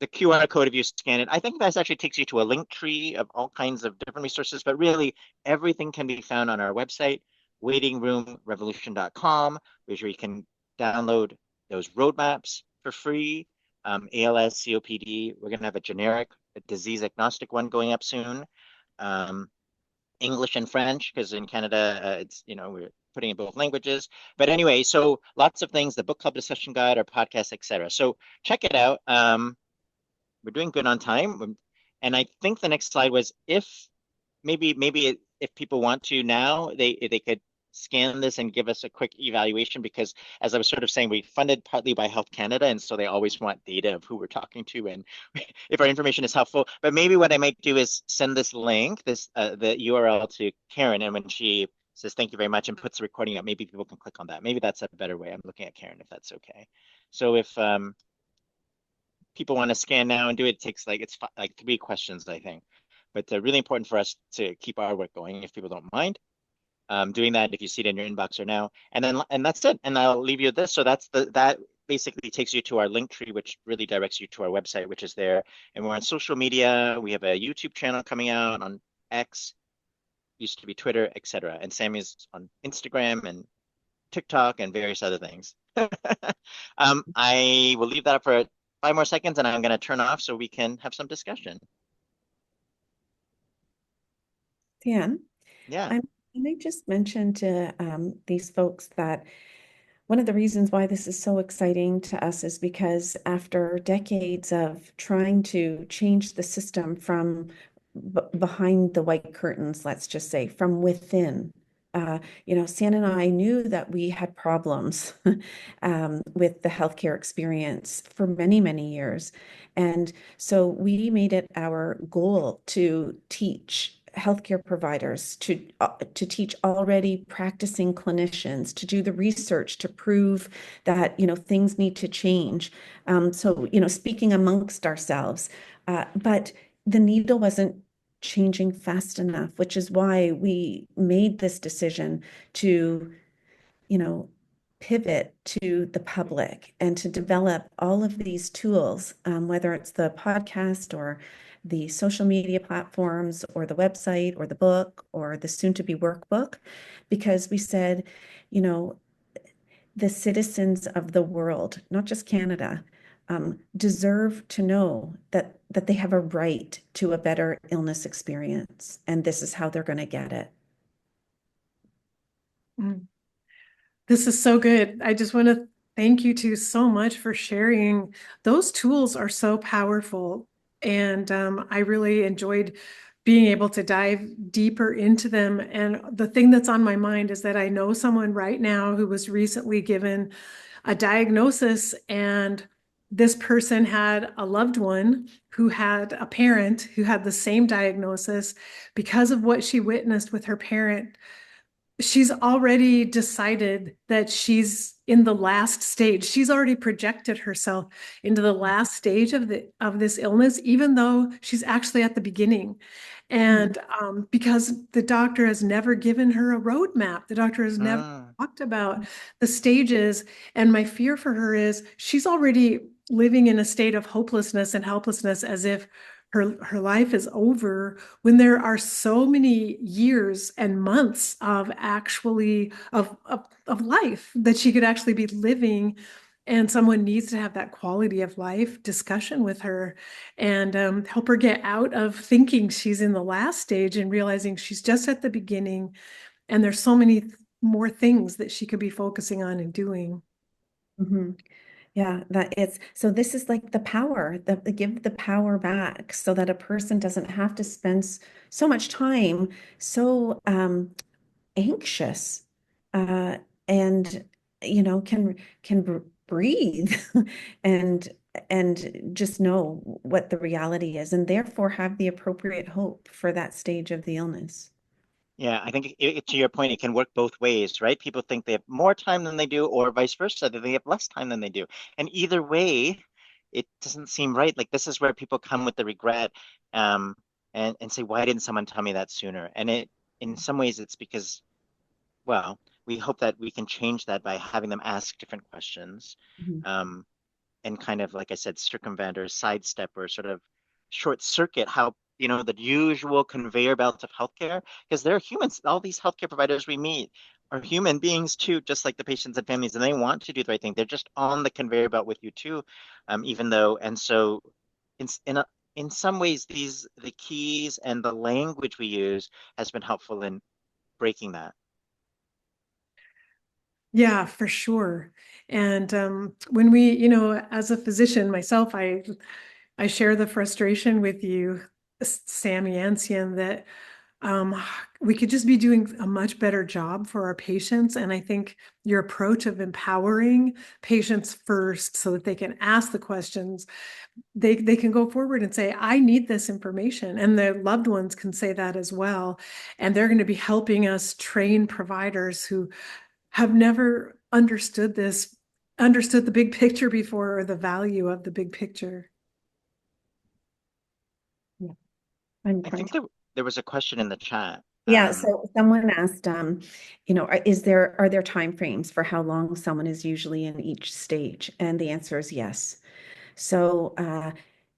Speaker 3: the QR code, if you scan it, I think that actually takes you to a link tree of all kinds of different resources, but really everything can be found on our website, waitingroomrevolution.com, where you can download those roadmaps for free. ALS, COPD, we're going to have a disease agnostic one going up soon. English and French, because in Canada, we're putting in both languages. But anyway, so lots of things, the book club discussion guide, our podcast, etc. So check it out. We're doing good on time. And I think the next slide was if people want to now, they could scan this and give us a quick evaluation, because as I was sort of saying, we funded partly by Health Canada, and so they always want data of who we're talking to and if our information is helpful. But maybe what I might do is send this link, the URL to Karen, and when she says thank you very much and puts the recording up, maybe people can click on that. Maybe that's a better way. I'm looking at Karen, if that's okay. So if people want to scan now and do it, it takes it's like 3 questions, I think. But really important for us to keep our work going, if people don't mind doing that, if you see it in your inbox or now. And that's it. And I'll leave you with this. So that basically takes you to our link tree, which really directs you to our website, which is there. And we're on social media. We have a YouTube channel coming out on X, used to be Twitter, etc. And Sammy's on Instagram and TikTok and various other things. I will leave that up for 5 more seconds, and I'm going to turn off so we can have some discussion.
Speaker 2: Dan,
Speaker 3: Yeah.
Speaker 2: I just mentioned to these folks that one of the reasons why this is so exciting to us is because after decades of trying to change the system from behind the white curtains, let's just say, from within, San and I knew that we had problems with the healthcare experience for many, many years. And so we made it our goal to teach healthcare providers, to teach already practicing clinicians, to do the research to prove that things need to change. So speaking amongst ourselves, but the needle wasn't changing fast enough, which is why we made this decision to pivot to the public and to develop all of these tools, whether it's the podcast or the social media platforms or the website or the book or the soon-to-be workbook, because we said, the citizens of the world, not just Canada, deserve to know that they have a right to a better illness experience, and this is how they're going to get it.
Speaker 1: This is so good. I just want to thank you two so much for sharing. Those tools are so powerful, and I really enjoyed being able to dive deeper into them. And the thing that's on my mind is that I know someone right now who was recently given a diagnosis, and this person had a loved one who had a parent who had the same diagnosis. Because of what she witnessed with her parent, she's already decided that she's in the last stage. She's already projected herself into the last stage of this illness, even though she's actually at the beginning. And because the doctor has never given her a roadmap, the doctor has never talked about the stages. And my fear for her is she's already living in a state of hopelessness and helplessness, as if her life is over, when there are so many years and months of life that she could actually be living. And someone needs to have that quality of life discussion with her and help her get out of thinking she's in the last stage and realizing she's just at the beginning. And there's so many more things that she could be focusing on and doing.
Speaker 2: Mm-hmm. Yeah, so this is like the power, give the power back so that a person doesn't have to spend so much time so anxious, uh, and can breathe and just know what the reality is, and therefore have the appropriate hope for that stage of the illness.
Speaker 3: Yeah, I think to your point, it can work both ways, right? People think they have more time than they do, or vice versa, that they have less time than they do. And either way, it doesn't seem right. Like this is where people come with the regret, um, and say, why didn't someone tell me that sooner? And in some ways, it's because, well, we hope that we can change that by having them ask different questions.
Speaker 2: Mhm.
Speaker 3: Um, and kind of, like I said, circumvent or sidestep or sort of short circuit how, the usual conveyor belt of healthcare, because they're humans. All these healthcare providers we meet are human beings too, just like the patients and families, and they want to do the right thing. They're just on the conveyor belt with you too, even though, and so in some ways, the keys and the language we use has been helpful in breaking that.
Speaker 1: Yeah, for sure. And when we, as a physician myself, I share the frustration with you, Sammy and Hsein, that um, we could just be doing a much better job for our patients. And I think your approach of empowering patients first so that they can ask the questions, they can go forward and say, I need this information. And their loved ones can say that as well. And they're going to be helping us train providers who have never understood the big picture before, or the value of the big picture.
Speaker 2: Yeah, I'm
Speaker 3: I
Speaker 2: trying
Speaker 3: think
Speaker 2: to.
Speaker 3: there was a question in the chat.
Speaker 2: Yeah, so someone asked, are there time frames for how long someone is usually in each stage? And the answer is yes. So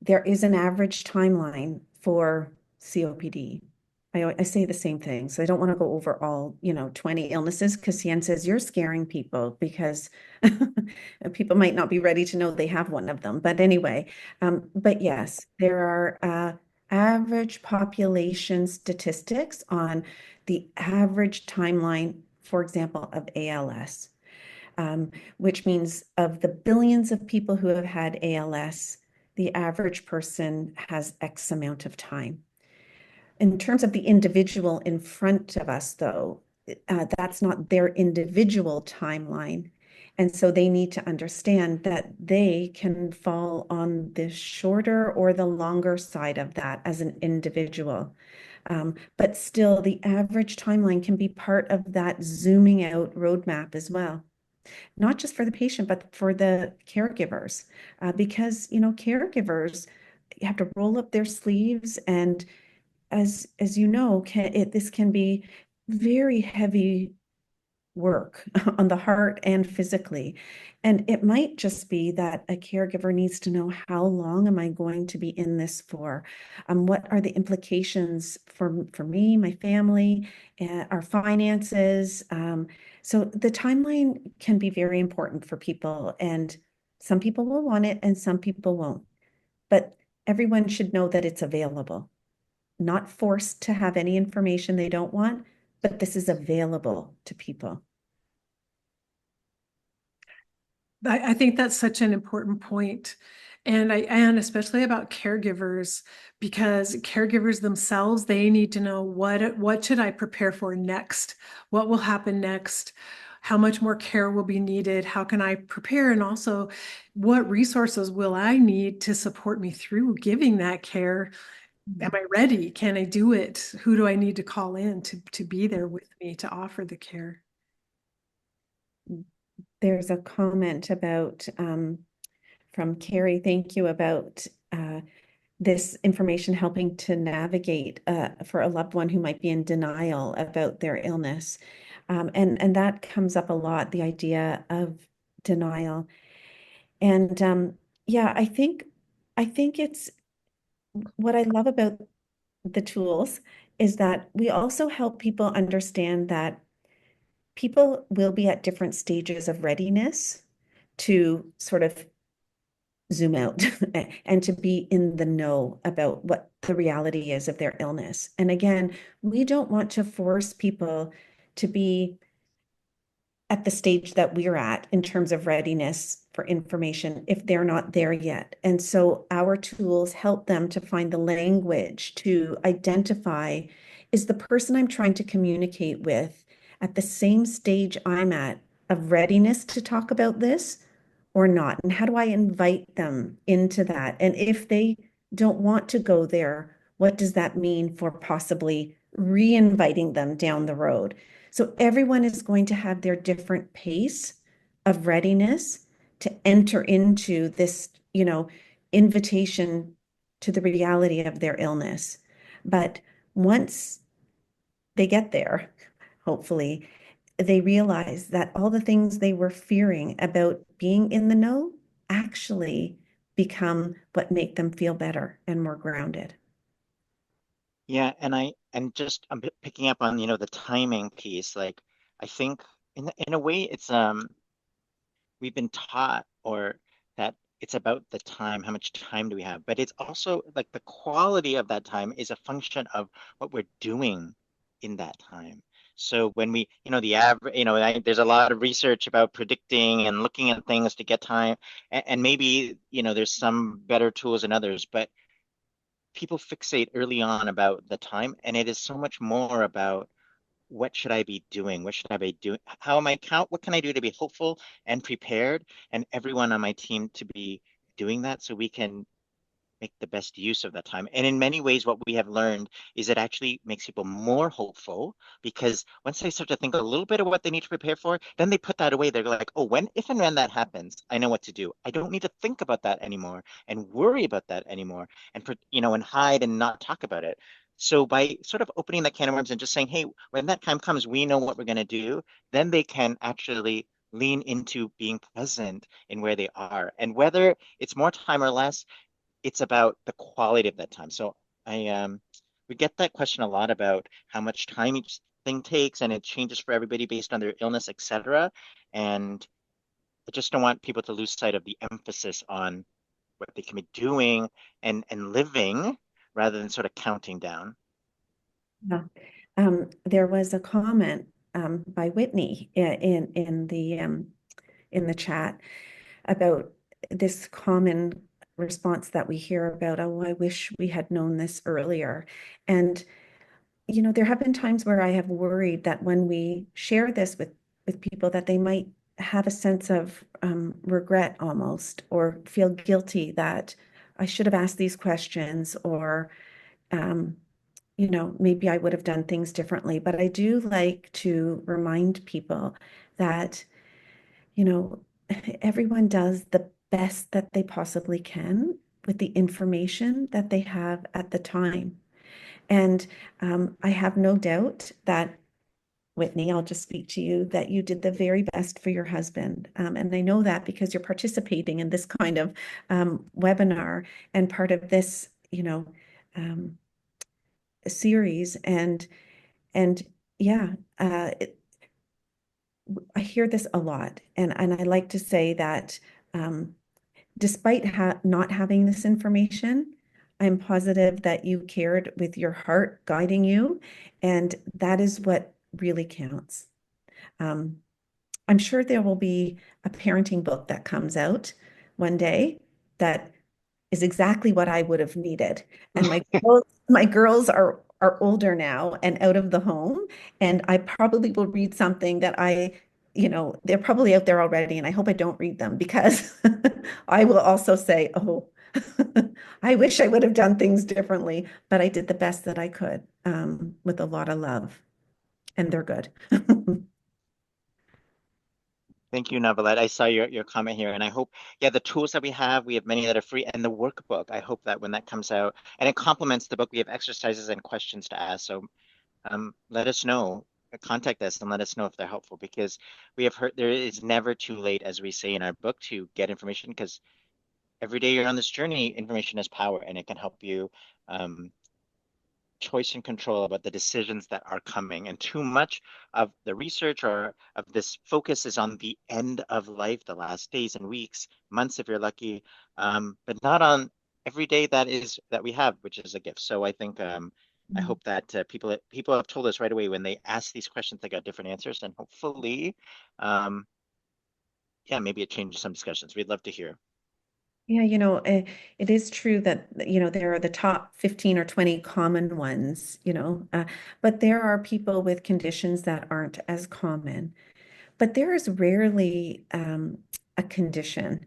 Speaker 2: there is an average timeline for COPD. I say the same thing. So I don't want to go over all, 20 illnesses, because Hsein says you're scaring people because people might not be ready to know they have one of them. But anyway, but yes, there are average population statistics on the average timeline, for example, of ALS, which means of the billions of people who have had ALS, the average person has X amount of time. In terms of the individual in front of us, though, that's not their individual timeline. And so they need to understand that they can fall on the shorter or the longer side of that as an individual. But still, the average timeline can be part of that zooming out roadmap as well, not just for the patient, but for the caregivers, because caregivers have to roll up their sleeves, and as you know, this can be very heavy work on the heart and physically. And it might just be that a caregiver needs to know, how long am I going to be in this for? What are the implications for me, my family, our finances? So the timeline can be very important for people, and some people will want it and some people won't. But everyone should know that it's available, not forced to have any information they don't want, but this is available to people.
Speaker 1: I think that's such an important point. And especially about caregivers, because caregivers themselves, they need to know, what should I prepare for next? What will happen next? How much more care will be needed? How can I prepare? And also, what resources will I need to support me through giving that care? Am I ready? Can I do it? Who do I need to call in to be there with me to offer the care?
Speaker 2: There's a comment about from Carrie, thank you, about this information helping to navigate for a loved one who might be in denial about their illness. And that comes up a lot, the idea of denial. And yeah, I think it's what I love about the tools is that we also help people understand that people will be at different stages of readiness to sort of zoom out and to be in the know about what the reality is of their illness. And again, we don't want to force people to be at the stage that we're at in terms of readiness for information if they're not there yet. And so our tools help them to find the language to identify, is the person I'm trying to communicate with at the same stage I'm at of readiness to talk about this or not? And how do I invite them into that? And if they don't want to go there, what does that mean for possibly re-inviting them down the road? So everyone is going to have their different pace of readiness to enter into this, invitation to the reality of their illness. But once they get there, hopefully, they realize that all the things they were fearing about being in the know actually become what make them feel better and more grounded.
Speaker 3: Yeah, and just I'm picking up on, the timing piece. Like I think in a way it's we've been taught or that it's about the time, how much time do we have? But it's also like the quality of that time is a function of what we're doing in that time. So when we, the average, there's a lot of research about predicting and looking at things to get time, and maybe, there's some better tools than others, but people fixate early on about the time, and it is so much more about what should I be doing? What should I be doing? How am I count? What can I do to be hopeful and prepared, and everyone on my team to be doing that so we can make the best use of that time. And in many ways, what we have learned is it actually makes people more hopeful because once they start to think a little bit of what they need to prepare for, then they put that away. They're like, oh, if and when that happens, I know what to do. I don't need to think about that anymore and worry about that anymore and hide and not talk about it. So by sort of opening that can of worms and just saying, hey, when that time comes, we know what we're going to do, then they can actually lean into being present in where they are. And whether it's more time or less, it's about the quality of that time. So we get that question a lot about how much time each thing takes, and it changes for everybody based on their illness, etc. And I just don't want people to lose sight of the emphasis on what they can be doing and living rather than sort of counting down.
Speaker 2: Yeah. There was a comment by Whitney in the chat about this common response that we hear about, oh, I wish we had known this earlier. And, there have been times where I have worried that when we share this with people, that they might have a sense of regret almost, or feel guilty that I should have asked these questions, or, maybe I would have done things differently. But I do like to remind people that, you know, everyone does the best that they possibly can with the information that they have at the time. And I have no doubt that, Whitney, I'll just speak to you, that you did the very best for your husband. And I know that because you're participating in this kind of webinar and part of this, um, series. And yeah, I hear this a lot. And I like to say that despite not having this information, I'm positive that you cared with your heart guiding you, and that is what really counts. Um, I'm sure there will be a parenting book that comes out one day that is exactly what I would have needed. And my girls are older now and out of the home, and I probably will read something that they're probably out there already, and I hope I don't read them because I will also say, oh, I wish I would have done things differently, but I did the best that I could with a lot of love, and they're good.
Speaker 3: Thank you, Navalet. I saw your comment here, and I hope, yeah, the tools that we have many that are free, and the workbook. I hope that when that comes out, and it complements the book, we have exercises and questions to ask. So let us know, contact us, and let us know if they're helpful because we have heard there is never too late, as we say in our book, to get information because every day you're on this journey, information is power, and it can help you choice and control about the decisions that are coming. And too much of the research or of this focus is on the end of life, the last days and weeks, months if you're lucky, but not on every day that we have, which is a gift. So I think I hope that people have told us right away when they ask these questions, they got different answers, and hopefully, um, yeah, maybe it changes some discussions. We'd love to hear.
Speaker 2: Yeah, it is true that, there are the top 15 or 20 common ones, but there are people with conditions that aren't as common. But there is rarely a condition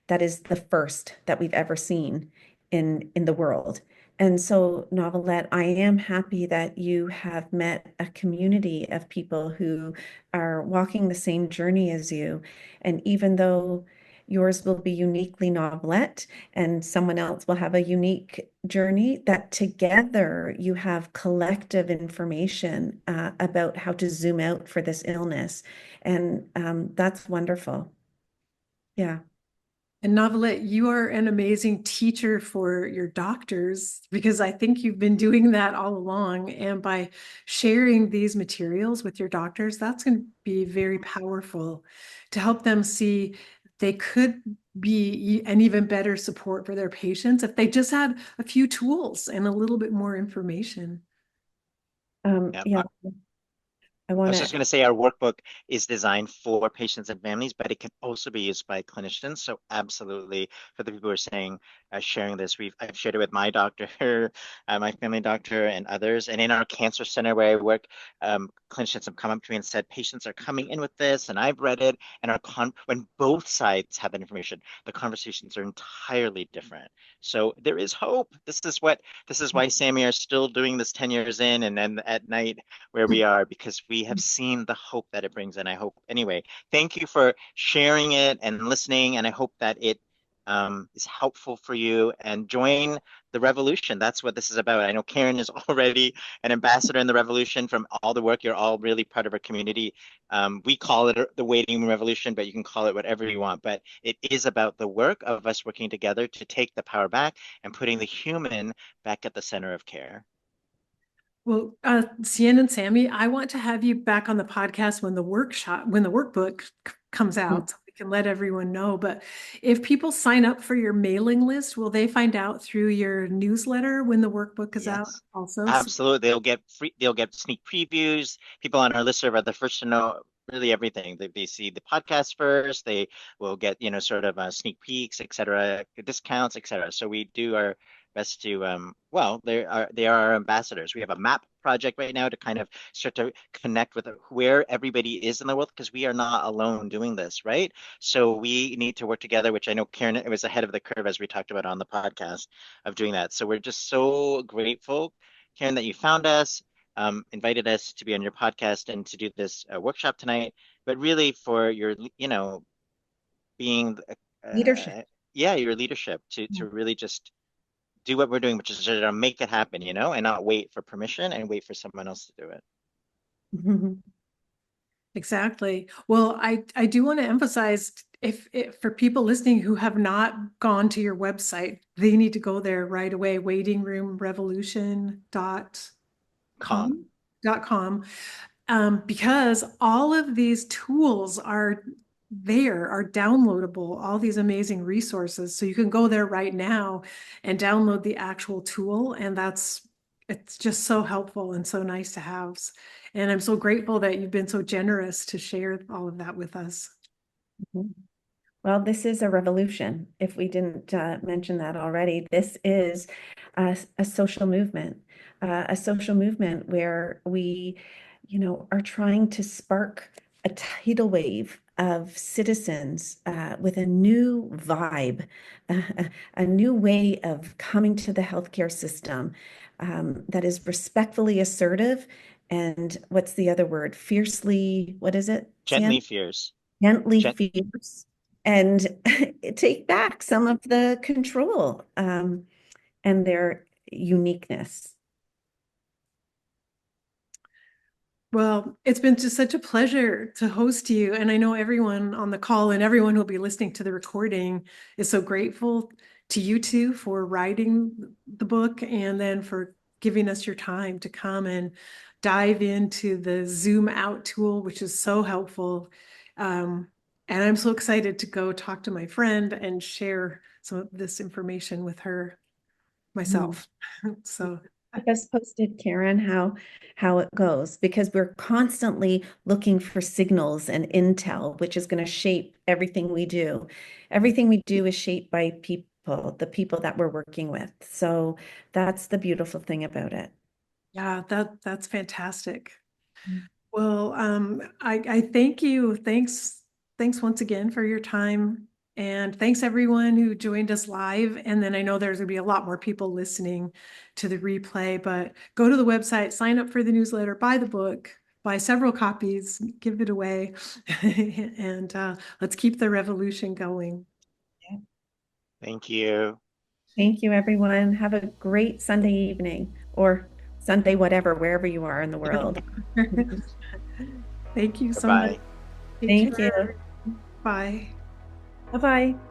Speaker 2: that is the first that we've ever seen in the world. And so, Novelette, I am happy that you have met a community of people who are walking the same journey as you. And even though yours will be uniquely Novelette and someone else will have a unique journey, that together you have collective information about how to zoom out for this illness. And that's wonderful. Yeah.
Speaker 1: And Novelette, you are an amazing teacher for your doctors because I think you've been doing that all along. And by sharing these materials with your doctors, that's going to be very powerful to help them see they could be an even better support for their patients if they just had a few tools and a little bit more information.
Speaker 3: Yeah,
Speaker 2: Yeah, I
Speaker 3: I
Speaker 2: want
Speaker 3: was just
Speaker 2: to.
Speaker 3: going to say our workbook is designed for patients and families, but it can also be used by clinicians. So absolutely, for the people who are saying sharing this, I've shared it with my doctor, my family doctor, and others. And in our cancer center where I work, clinicians have come up to me and said patients are coming in with this, and I've read it. And when both sides have that information, the conversations are entirely different. So there is hope. This is why Sammy are still doing this 10 years in, and then at night where we are because we have seen the hope that it brings. And I hope, anyway, thank you for sharing it and listening. And I hope that it is helpful for you and join the revolution. That's what this is about. I know Karen is already an ambassador in the revolution from all the work. You're all really part of our community. We call it the waiting room revolution, but you can call it whatever you want. But it is about the work of us working together to take the power back and putting the human back at the center of care.
Speaker 1: Well, Hsein and Sammy, I want to have you back on the podcast when when the workbook comes out, so we can let everyone know. But if people sign up for your mailing list, will they find out through your newsletter when the workbook is out
Speaker 3: Yes,
Speaker 1: also?
Speaker 3: absolutely. They'll get sneak previews. People on our listserv are the first to know really everything. They see the podcast first. They will get, sort of sneak peeks, et cetera, discounts, et cetera. So we do our best to, well, they are our ambassadors. We have a map project right now to kind of start to connect with where everybody is in the world because we are not alone doing this, right? So we need to work together, which I know Karen was ahead of the curve as we talked about on the podcast of doing that. So we're just so grateful, Karen, that you found us, invited us to be on your podcast and to do this workshop tonight, but really for your, being,
Speaker 2: Leadership.
Speaker 3: yeah, your leadership to really just do what we're doing, which is to make it happen, and not wait for permission and wait for someone else to do it.
Speaker 1: Exactly. Well, I do want to emphasize if for people listening who have not gone to your website, they need to go there right away,
Speaker 3: Calm.
Speaker 1: waitingroomrevolution.com .com, because all of these tools are are downloadable, all these amazing resources. So you can go there right now and download the actual tool. And it's just so helpful and so nice to have. And I'm so grateful that you've been so generous to share all of that with us.
Speaker 2: Well, this is a revolution. If we didn't mention that already, this is a social movement, where we, are trying to spark a tidal wave of citizens with a new vibe, a new way of coming to the healthcare system that is respectfully assertive. And what's the other word? Fiercely, what is it,
Speaker 3: Gently
Speaker 2: Sam?
Speaker 3: fierce.
Speaker 2: Gently
Speaker 3: Gent
Speaker 2: fierce and take back some of the control and their uniqueness.
Speaker 1: Well, it's been just such a pleasure to host you. And I know everyone on the call and everyone who'll be listening to the recording is so grateful to you two for writing the book and then for giving us your time to come and dive into the Zoom out tool, which is so helpful. And I'm so excited to go talk to my friend and share some of this information with her myself. So
Speaker 2: Keep us posted, Karen, how it goes, because we're constantly looking for signals and intel, which is going to shape everything we do. Everything we do is shaped by people, the people that we're working with. So that's the beautiful thing about it.
Speaker 1: Yeah, that's fantastic.
Speaker 2: Mm.
Speaker 1: Well, I thank you. Thanks once again for your time. And thanks everyone who joined us live. And then I know there's gonna be a lot more people listening to the replay, but go to the website, sign up for the newsletter, buy the book, buy several copies, give it away. And let's keep the revolution going.
Speaker 3: Thank you.
Speaker 2: Thank you, everyone. Have a great Sunday evening or Sunday, whatever, wherever you are in the world.
Speaker 1: Thank you so much.
Speaker 3: Bye-bye.
Speaker 1: Take
Speaker 2: Thank
Speaker 1: care.
Speaker 2: you.
Speaker 1: Bye.
Speaker 2: Bye-bye.